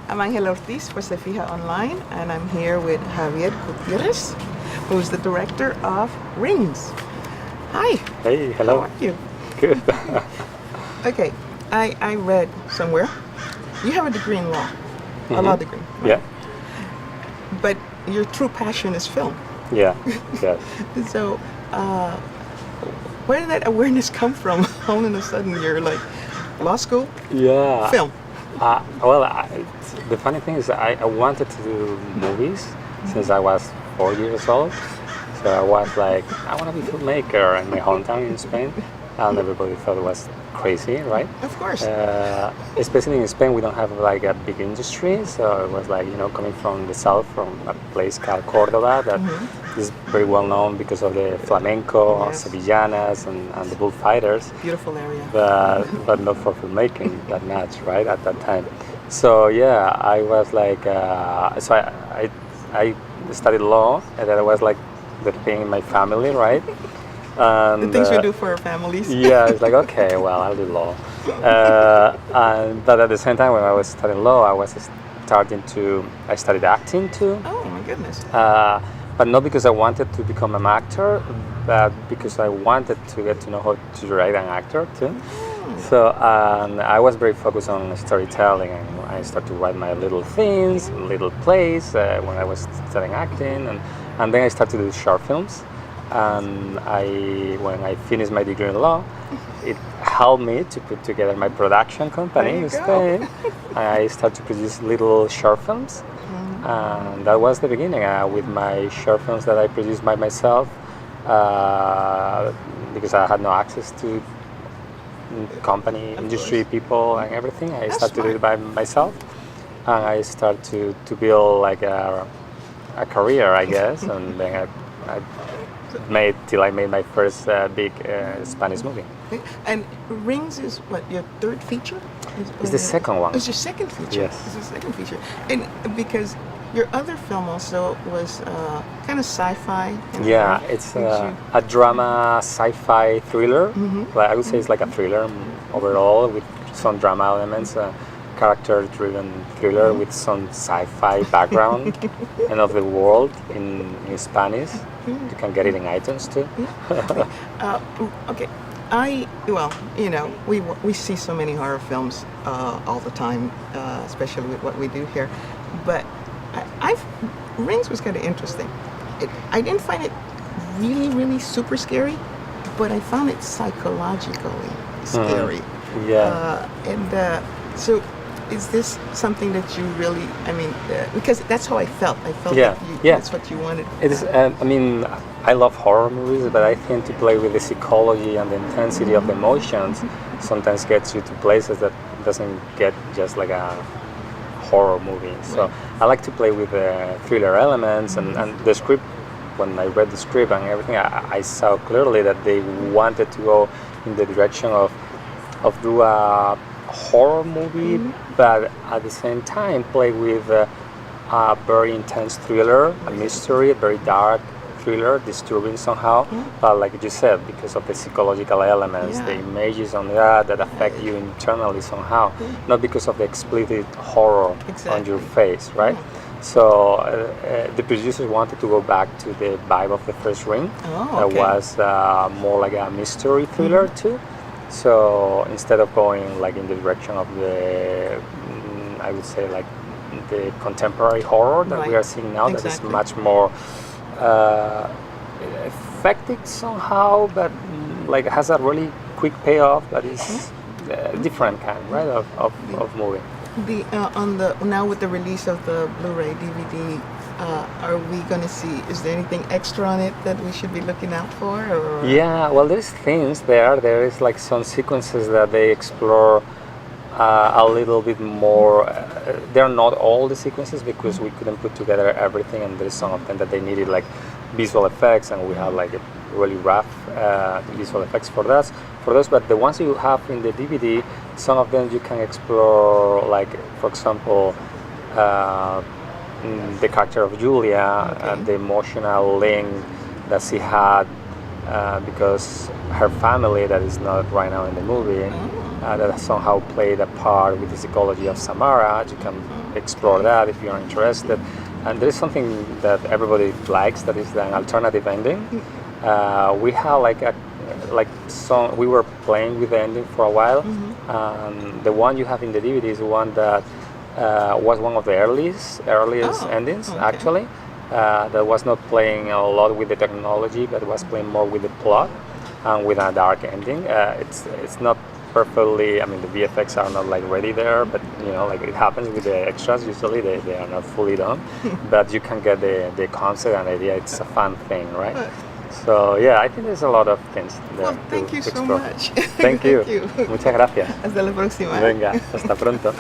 I'm Angela Ortíz for Fija Online, and I'm here with Javier Gutíerrez, who's the director of Rings. Hi. Hey, hello. How are you? Good. Okay, I read somewhere you have a degree in law, a law degree. Right? Yeah. But your true passion is film. Yeah. Yes. So, where did that awareness come from? All of a sudden, you're like, law school, Yeah. film. The funny thing is I wanted to do movies since I was 4 years old. So I was like, I want to be a filmmaker in my hometown in Spain. And everybody thought it was crazy, right? Of course. Especially in Spain, we don't have like a big industry. So it was like, coming from the south, from a place called Córdoba, that is very well known because of the flamenco, Yes. sevillanas, and the bullfighters. Beautiful area. But not for filmmaking that much, right, at that time. So yeah, I was like, I studied law, and that was like the thing in my family, right? And, The things we do for our families. Yeah, it's like, okay, well, I'll do law. But at the same time, when I was studying law, I studied acting too. Oh my goodness. But not because I wanted to become an actor, but because I wanted to get to know how to write an actor too. So I was very focused on storytelling, and I started to write my little things, little plays when I was studying acting, and then I started to do short films. And when I finished my degree in law, it helped me to put together my production company in Spain. I started to produce little short films, and that was the beginning with my short films that I produced by myself because I had no access to company, industry people, and everything. I started to do it by myself, and I started to build like a career, I guess, and then I I made my first big Spanish movie. And Rings is what, your third feature? It's the second one. It's your second feature? Yes. It's the second feature. And because your other film also was kind of sci-fi. Yeah, it's a drama sci-fi thriller. Like, I would say it's like a thriller overall with some drama elements. Character-driven thriller with some sci-fi background and of the world in Spanish. You can get it in iTunes too. Okay. We see so many horror films all the time, especially with what we do here. But Rings was kind of interesting. I didn't find it really, really super scary, but I found it psychologically scary. So is this something that you really, because that's how I felt. I felt that's what you wanted. It is, I love horror movies, but I tend to play with the psychology and the intensity of the emotions. Sometimes gets you to places that doesn't get just like a horror movie. So I like to play with the thriller elements and the script. When I read the script and everything, I saw clearly that they wanted to go in the direction of do a horror movie, but at the same time play with a very intense thriller, a mystery, a very dark thriller, disturbing somehow. But like you said, because of the psychological elements, the images on that affect you internally somehow, not because of the explicit horror on your face, right? So the producers wanted to go back to the vibe of the first Ring. That was more like a mystery thriller too. So instead of going like in the direction of the, I would say like the contemporary horror that we are seeing now, that is much more effective somehow, but like has a really quick payoff that is different kind, right, of movie. Now with the release of the Bluray DVD, are we going to see, is there anything extra on it that we should be looking out for? Or? Yeah, well, there's things there. There is like some sequences that they explore a little bit more. They're not all the sequences because we couldn't put together everything, and there's some of them that they needed like visual effects, and we have like a really rough visual effects for those. But the ones you have in the DVD, some of them you can explore, like for example, the character of Julia and the emotional link that she had because her family, that is not right now in the movie, that somehow played a part with the psychology of Samara. You can explore that if you're interested. And there is something that everybody likes, that is an alternative ending. We have we were playing with the ending for a while. The one you have in the DVD is one that was one of the earliest endings, actually. That was not playing a lot with the technology, but was playing more with the plot and with a dark ending. It's not perfectly, I mean, the VFX are not like ready there, but you know, like it happens with the extras. Usually they are not fully done, but you can get the concept and idea. It's a fun thing, right? So yeah, I think there's a lot of things there. Well, thank you so explore. much. Thank you. Thank you. Muchas gracias. Hasta la próxima. Venga, hasta pronto.